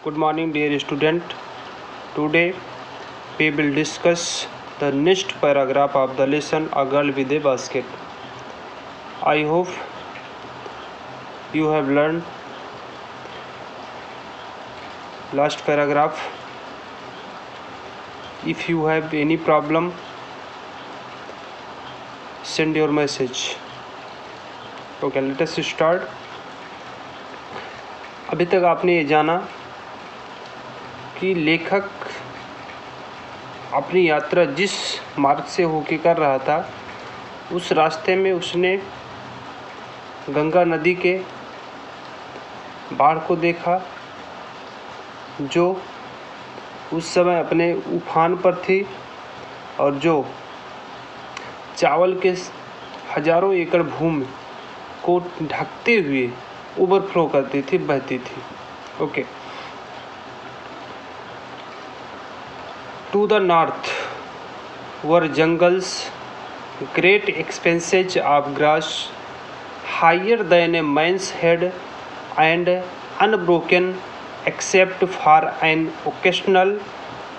Good morning, dear student. Today we will discuss the next paragraph of the lesson A Girl with a Basket. I hope you have learned last paragraph. If you have any problem, send your message. Okay, let us start. अभी तक आपने ये जाना कि लेखक अपनी यात्रा जिस मार्ग से होके कर रहा था उस रास्ते में उसने गंगा नदी के बाढ़ को देखा जो उस समय अपने उफान पर थी और जो चावल के हजारों एकड़ भूमि को ढकते हुए ओवरफ्लो करती थी, बहती थी. Okay. To the north were jungles, great expanses of grass, higher than a man's head and unbroken except for an occasional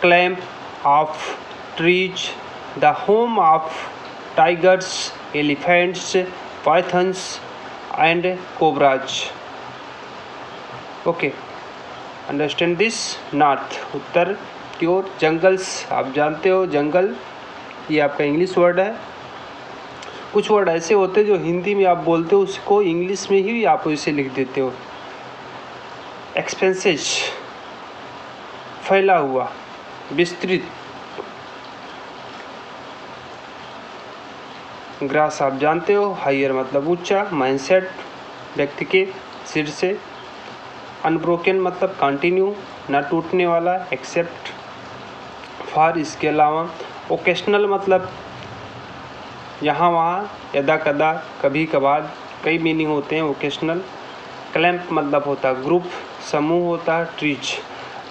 clump of trees, the home of tigers, elephants, pythons and cobras. Okay, understand this. North, उत्तर की ओर. Jungles, आप जानते हो जंगल ये आपका English word है. कुछ word ऐसे होते हैं जो हिंदी में आप बोलते हो उसको इंग्लिश में ही आप इसे लिख देते हो. एक्सपेंसेस, फैला हुआ, विस्तृत. ग्रास आप जानते हो, हायर मतलब ऊंचा, माइंडसेट व्यक्ति के सिर से. अनब्रोकन मतलब कंटिन्यू, ना टूटने वाला, एक्सेप्ट फॉर इसके अलावा. ओकेशनल मतलब यहाँ वहाँ, यदा कदा, कभी कभार, कई मीनिंग होते हैं ओकेशनल. क्लैंप मतलब होता है ग्रुप, समूह होता है.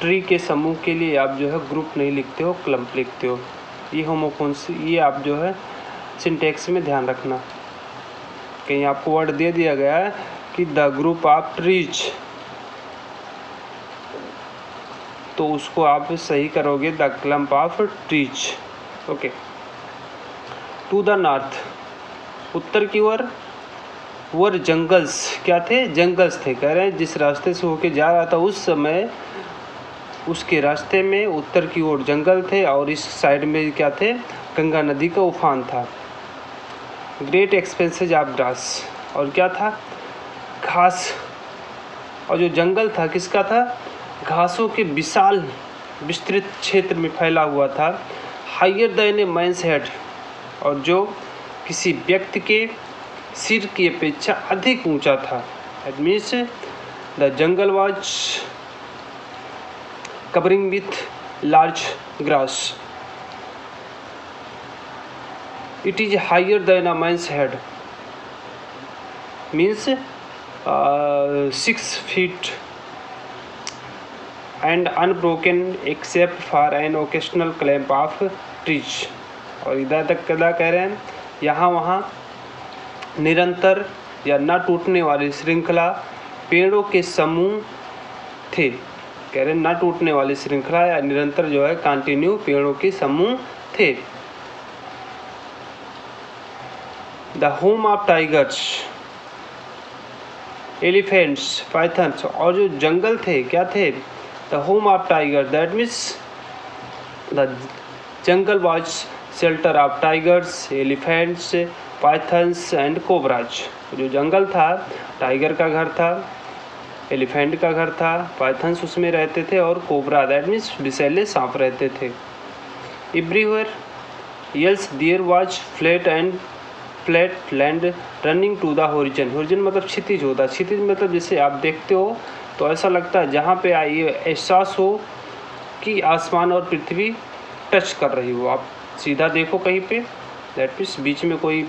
ट्री के समूह के लिए आप जो है ग्रुप नहीं लिखते हो, क्लम्प लिखते हो. ये होमोफोन्स, ये आप जो है सिंटेक्स में ध्यान रखना. कहीं आपको वर्ड दे दिया गया है कि द ग्रुप ऑफ ट्रीज, तो उसको आप सही करोगे the clump of trees. Okay. To the north, उत्तर की ओर. वर जंगल्स, क्या थे? जंगल्स थे. कह रहे हैं जिस रास्ते से होके जा रहा था उस समय उसके रास्ते में उत्तर की ओर जंगल थे और इस साइड में क्या थे? गंगा नदी का उफान था. ग्रेट एक्सपेंसेज ऑफ ग्रास, और क्या था? घास. और जो जंगल था किसका था? घासों के विशाल विस्तृत क्षेत्र में फैला हुआ था. हायर देन ए मैन्स हेड, और जो किसी व्यक्ति के सिर की अपेक्षा अधिक ऊंचा था. That means the jungle was covering with large grass. It is higher than a man's head, means 6 feet and unbroken except for an occasional clump of trees. और इधर तक क्या कह रहे हैं? यहाँ वहाँ निरंतर या न टूटने वाली श्रृंखला पेड़ों के समूह थे. कह रहे हैं न टूटने वाली श्रृंखला या निरंतर जो है कंटिन्यू पेड़ों के समूह थे. The home of tigers, elephants, pythons, और जो जंगल थे क्या थे? The home of tiger, that means the jungle was shelter of tigers, elephants, pythons and cobras. जो जंगल था टाइगर का घर था, एलिफेंट का घर था, पाइथन्स उसमें रहते थे और कोबरा दैट मीन्स विषैले सांप रहते थे. Everywhere else there was flat land running to the horizon. Horizon मतलब क्षितिज होता है. क्षितिज मतलब जैसे आप देखते हो तो ऐसा लगता है जहाँ पे ये एहसास हो कि आसमान और पृथ्वी टच कर रही हो. आप सीधा देखो कहीं पे, दैट मीन्स बीच में कोई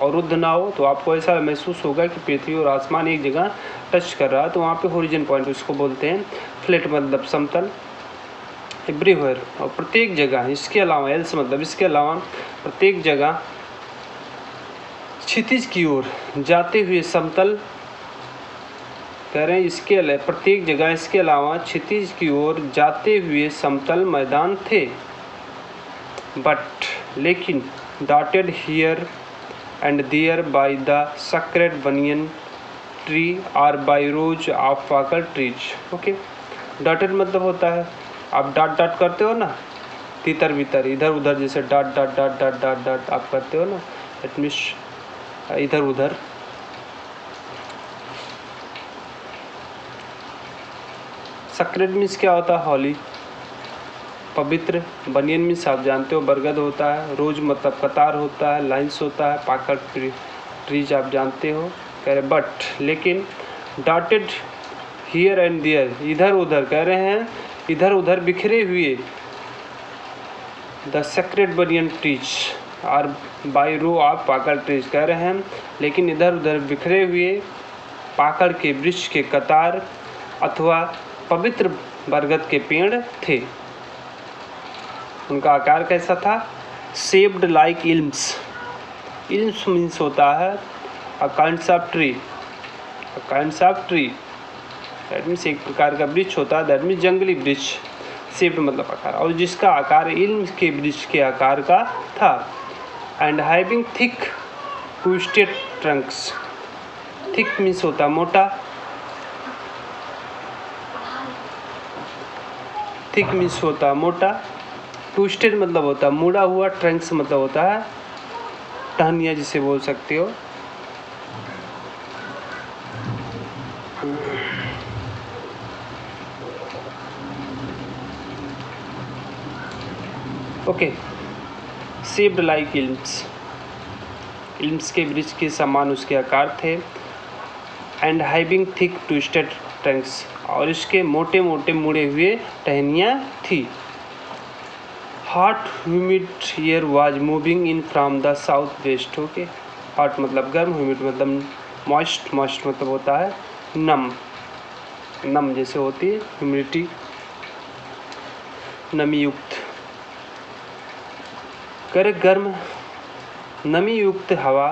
अवरुद्ध ना हो, तो आपको ऐसा महसूस होगा कि पृथ्वी और आसमान एक जगह टच कर रहा है. तो वहाँ पे होरिजन पॉइंट उसको बोलते हैं. फ्लैट मतलब समतल. एवरीवेयर, और प्रत्येक जगह. इसके अलावा एल्स मतलब इसके अलावा, प्रत्येक जगह क्षितिज की ओर जाते हुए समतल कह रहे हैं इसके अलावा प्रत्येक जगह इसके अलावा क्षितिज की ओर जाते हुए समतल मैदान थे, बट लेकिन dotted here and there by the sacred banyan tree are by rows of pakal trees. Okay, dotted मतलब होता है आप डॉट डॉट करते हो ना, तितर बितर इधर उधर, जैसे dot dot dot dot dot dot आप करते हो ना, इट मीन्स इधर उधर। सक्रेड मीन्स क्या होता है? हॉली, पवित्र। बनियन मीन्स आप जानते हो बरगद होता है। रोज मतलब कतार होता है, लाइन्स होता है। पाकल ट्रीज आप जानते हो। कह रहे बट लेकिन, डॉटेड हियर एंड देयर इधर उधर, कह रहे हैं इधर उधर बिखरे हुए, the sacred banyan trees are by row of पाकड़ ट्रीज, कह रहे हैं लेकिन इधर उधर बिखरे हुए पाकड़ के वृक्ष के कतार अथवा पवित्र बरगद के पेड़ थे। उनका आकार कैसा था? Shaped like elms. Elms means होता है a kinds of tree, a kinds of tree, that means एक प्रकार का वृक्ष होता है, दैट मीन्स जंगली वृक्ष। शेप्ड मतलब आकार, और जिसका आकार इल्म के वृक्ष के आकार का था। And having thick twisted Trunks. Thick means होता मोटा, थिक मीन्स होता मोटा, ट्विस्टेड मतलब होता मुड़ा हुआ, ट्रंक्स मतलब होता है टहनियाँ जिसे बोल सकते हो। ओके, शेप्ड लाइक इल्म्स, इल्म्स के वृक्ष के समान उसके आकार थे। And having thick twisted Trunks, और इसके मोटे मोटे मुड़े हुए टहनियाँ थी। Hot humid air was moving in from the south west. Okay, hot मतलब गर्म, ह्यूमिड मतलब मॉइस्ट, मॉइस्ट मतलब होता है नम, नम जैसे होती है ह्यूमिडिटी, नमी युक्त। करे गर्म नमी युक्त हवा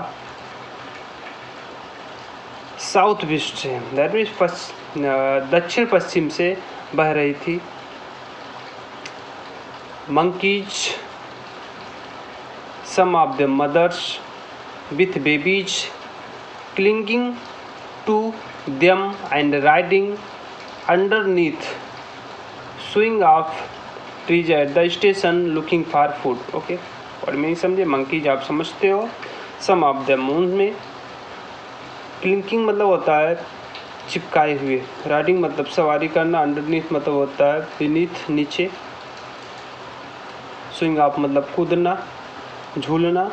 साउथ वेस्ट से, दैट मीन्स दक्षिण पश्चिम से बह रही थी। monkeys, some of the mothers with babies clinging to them and riding underneath swing of trees at the station looking for food. Okay, और मैं समझे monkeys आप समझते हो, some of them उनमें, clinging मतलब होता है चिपकाए हुए, riding मतलब सवारी करना, underneath मतलब होता है beneath नीचे, स्विंग ऑफ मतलब कूदना, झूलना,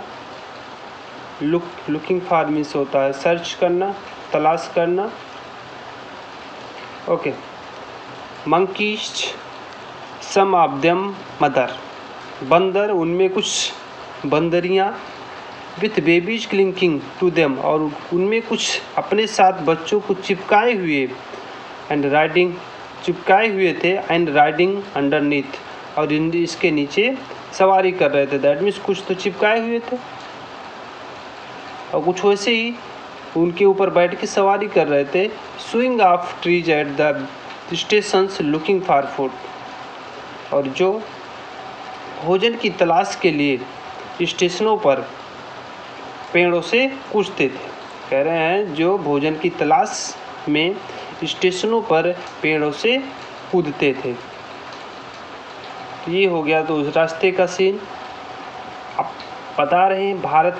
लुकिंग फॉर मीन्स होता है सर्च करना, तलाश करना। Okay, monkeys some of them mother, बंदर उनमें कुछ बंदरियाँ, with babies clinging to them, और उनमें कुछ अपने साथ बच्चों को चिपकाए हुए, एंड राइडिंग चिपकाए हुए थे, एंड राइडिंग अंडरनीथ, और इसके नीचे सवारी कर रहे थे। दैट मीन्स कुछ तो चिपकाए हुए थे और कुछ वैसे ही उनके ऊपर बैठ के सवारी कर रहे थे। Swing of trees at the stations looking for food, और जो भोजन की तलाश के लिए स्टेशनों पर पेड़ों से कूदते थे। कह रहे हैं जो भोजन की तलाश में स्टेशनों पर पेड़ों से कूदते थे। ये हो गया तो उस रास्ते का सीन। अब बता रहे हैं भारत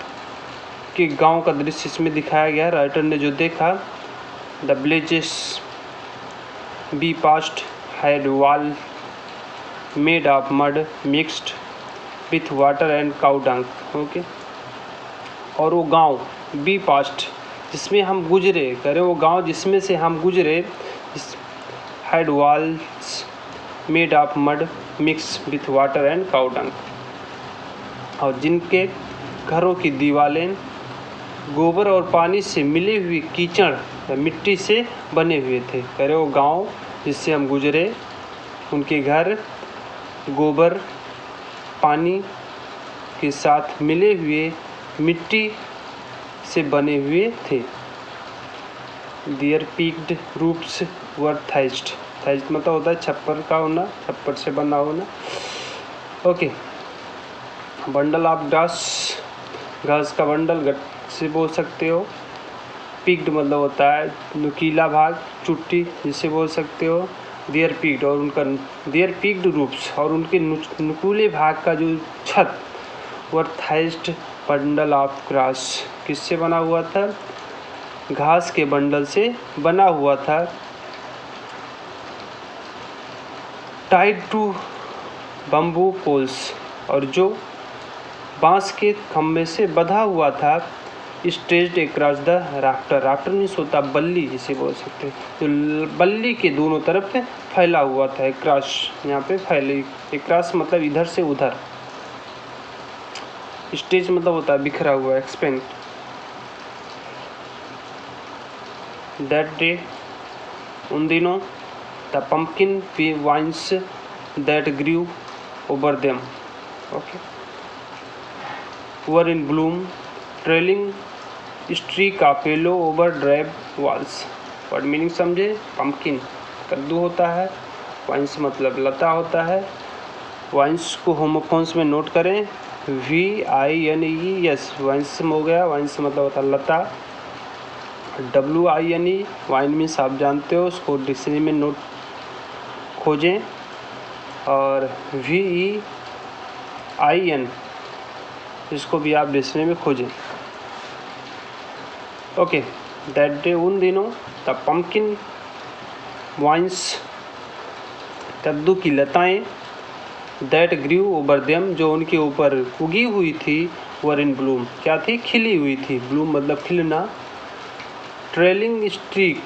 के गांव का दृश्य इसमें दिखाया गया। राइटर ने जो देखा, the villages we passed had wall made of mud mixed with water and cow dung. Okay, और वो गांव बी पास्ट जिसमें हम गुजरे, कह रहे वो गांव जिसमें से हम गुजरे, had walls made of mud mix with water and cow डंग, और जिनके घरों की दीवारें गोबर और पानी से मिली हुई कीचड़ या मिट्टी से बने हुए थे। कह रहे वो गांव जिससे हम गुजरे, उनके घर गोबर पानी के साथ मिले हुए मिट्टी से बने हुए थे। Their peaked roofs were thatched. Thatched मतलब होता है छप्पर का होना, छप्पर से बना होना। ओके, बंडल ऑफ ग्रास, घास का बंडल गट से बोल सकते हो। पिक्ड मतलब होता है नुकीला भाग, चुट्टी जिसे बोल सकते हो। देयर पिक्ड और उनका देयर पिक्ड रूफ्स और उनके नुकीले भाग का जो छत, वर थैच्ड बंडल ऑफ ग्रास, किससे बना हुआ था? घास के बंडल से बना हुआ था। टाइड टू बम्बू पोल्स, और जो बांस के खम्भे से बंधा हुआ था। Stretched across the rafter, rafter means होता बल्ली जिसे बोल सकते हैं, तो बल्ली के दोनों तरफ फैला हुआ था। अक्रॉस यहाँ पे फैले, अक्रॉस मतलब इधर से उधर। स्ट्रेच मतलब होता है बिखरा हुआ, एक्सपेंड। दैट डे, उन दिनों, the pumpkin vines that grew over them, okay, were in bloom, trailing streak of yellow over dried walls. Word meaning समझे? पम्पकिन कद्दू होता है, वाइन्स मतलब लता होता है। वाइन्स को होमोफोन्स में नोट करें, VINES, वाइन्स हो गया, वाइन्स मतलब होता है लता। WINE, वाइन मीन्स आप जानते हो, उसको डिक्शनरी में नोट खोजें। और VEIN, इसको भी आप डिक्शनरी में खोजें। ओके, दैट डे, उन दिनों, द पम्पकिन वाइन्स, कद्दू की लताएं, दैट ग्रीव ओवर देम, जो उनके ऊपर उगी हुई थी, वर इन ब्लूम, क्या थी? खिली हुई थी। ब्लूम मतलब खिलना। Trailing streak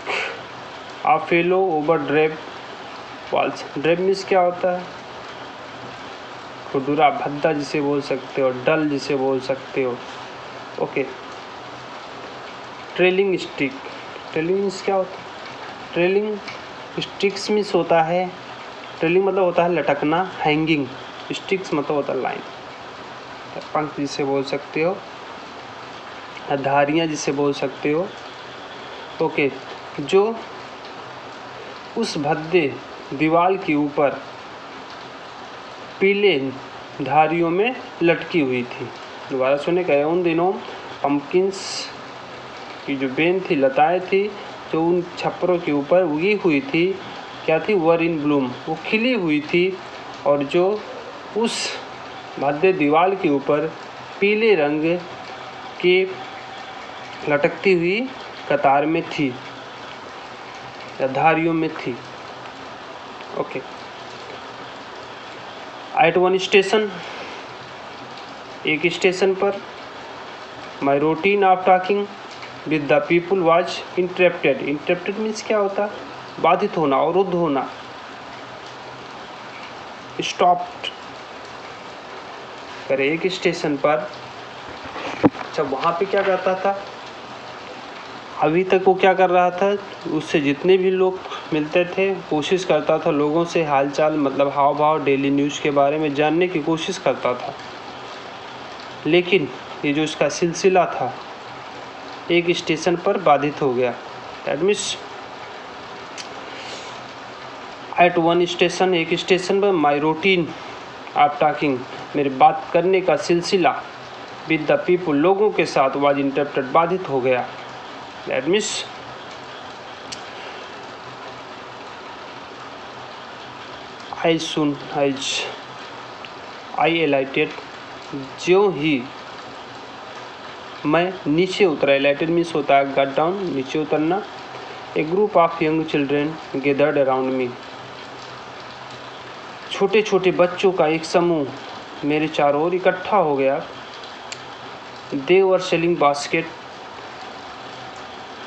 of yellow over drape walls, drape means क्या होता है? खुरदुरा भद्दा जिसे बोल सकते हो, डल जिसे बोल सकते हो। Okay, trailing stick, trailing means क्या होता है? ट्रेलिंग स्टिक्स मीन्स होता है, ट्रेलिंग मतलब होता है लटकना, हैंगिंग। स्टिक्स मतलब होता है लाइन, पंख जिसे बोल सकते हो, धारियाँ जिसे बोल सकते हो। ओके, जो उस भद्दे दीवार के ऊपर पीले धारियों में लटकी हुई थी। दोबारा सुने, कहे उन दिनों पम्पकिन्स की जो बेन थी, लताएं थी, जो उन छप्परों के ऊपर उगी हुई थी, क्या थी? वर इन ब्लूम, वो खिली हुई थी। और जो उस भद्दे दीवार के ऊपर पीले रंग की लटकती हुई कतार में थी या धारियों में थी। ओके, एट वन स्टेशन, एक स्टेशन पर, my routine of talking with the people was interrupted. Interrupted means क्या होता? बाधित होना, अवरुद्ध होना, स्टॉप्ड करे एक स्टेशन पर। अच्छा, वहाँ पे क्या करता था? अभी तक वो क्या कर रहा था? उससे जितने भी लोग मिलते थे, कोशिश करता था लोगों से हालचाल मतलब हाव भाव, डेली न्यूज़ के बारे में जानने की कोशिश करता था। लेकिन ये जो इसका सिलसिला था, एक स्टेशन पर बाधित हो गया। That means at one station, एक स्टेशन पर, माई रूटीन ऑफ टॉकिंग, मेरे बात करने का सिलसिला, विद द पीपुल, लोगों के साथ, वाज इंटरप्टेड, बाधित हो गया। That means I soon as I alighted, जो ही मैं नीचे उतरा, एलाइटेड मीन्स होता है गट डाउन, नीचे उतरना। A group of young children gathered around me, छोटे छोटे बच्चों का एक समूह मेरे चारों ओर इकट्ठा हो गया। They were selling basket,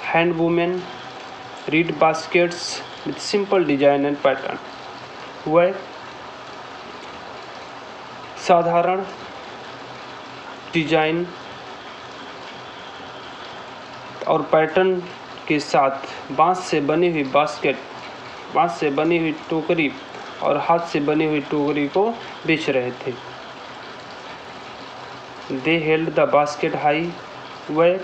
hand woven reed baskets with simple design and pattern, वह साधारण डिजाइन और पैटर्न के साथ बांस से बनी हुई बास्केट, बांस से बनी हुई टोकरी और हाथ से बनी हुई टोकरी को बेच रहे थे। दे हेल्ड द बास्केट हाई, वह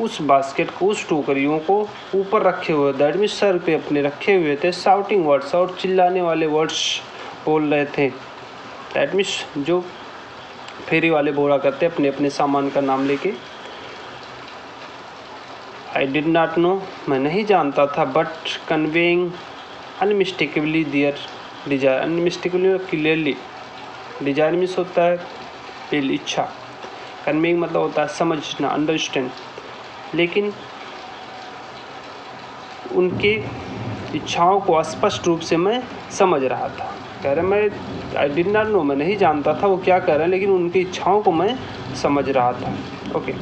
उस बास्केट को, उस टोकरियों को ऊपर रखे हुए, दैट मीन्स सर पे अपने रखे हुए थे। शाउटिंग वर्ड्स, और चिल्लाने वाले वर्ड्स बोल रहे थे। दैट मीन्स जो फेरी वाले बोला करते अपने अपने सामान का नाम लेके। आई डिड नॉट नो, मैं नहीं जानता था, but conveying unmistakably their desire, unmistakably clearly, desire means होता है दिल, इच्छा, कन्वेइंग मतलब होता है समझना, अंडरस्टैंड, लेकिन उनके इच्छाओं को स्पष्ट रूप से मैं समझ रहा था। कह रहे मैं आई डिड नॉट नो, मैं नहीं जानता था वो क्या कर रहे हैं, लेकिन उनकी इच्छाओं को मैं समझ रहा था। ओके।